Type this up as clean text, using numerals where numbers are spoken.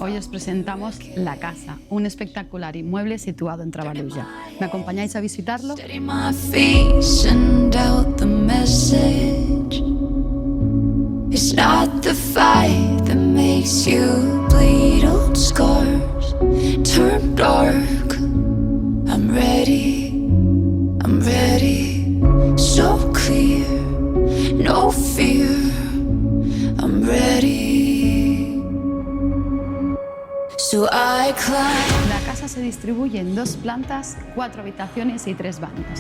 Hoy os presentamos La Casa, un espectacular inmueble situado en Trabaluja. ¿Me acompañáis a visitarlo? It's not the fight that makes you bleed. Old scars turn dark. I'm ready, so clear, no fear. I'm ready, so I climb. La casa se distribuye en 2 plantas, 4 habitaciones y 3 baños.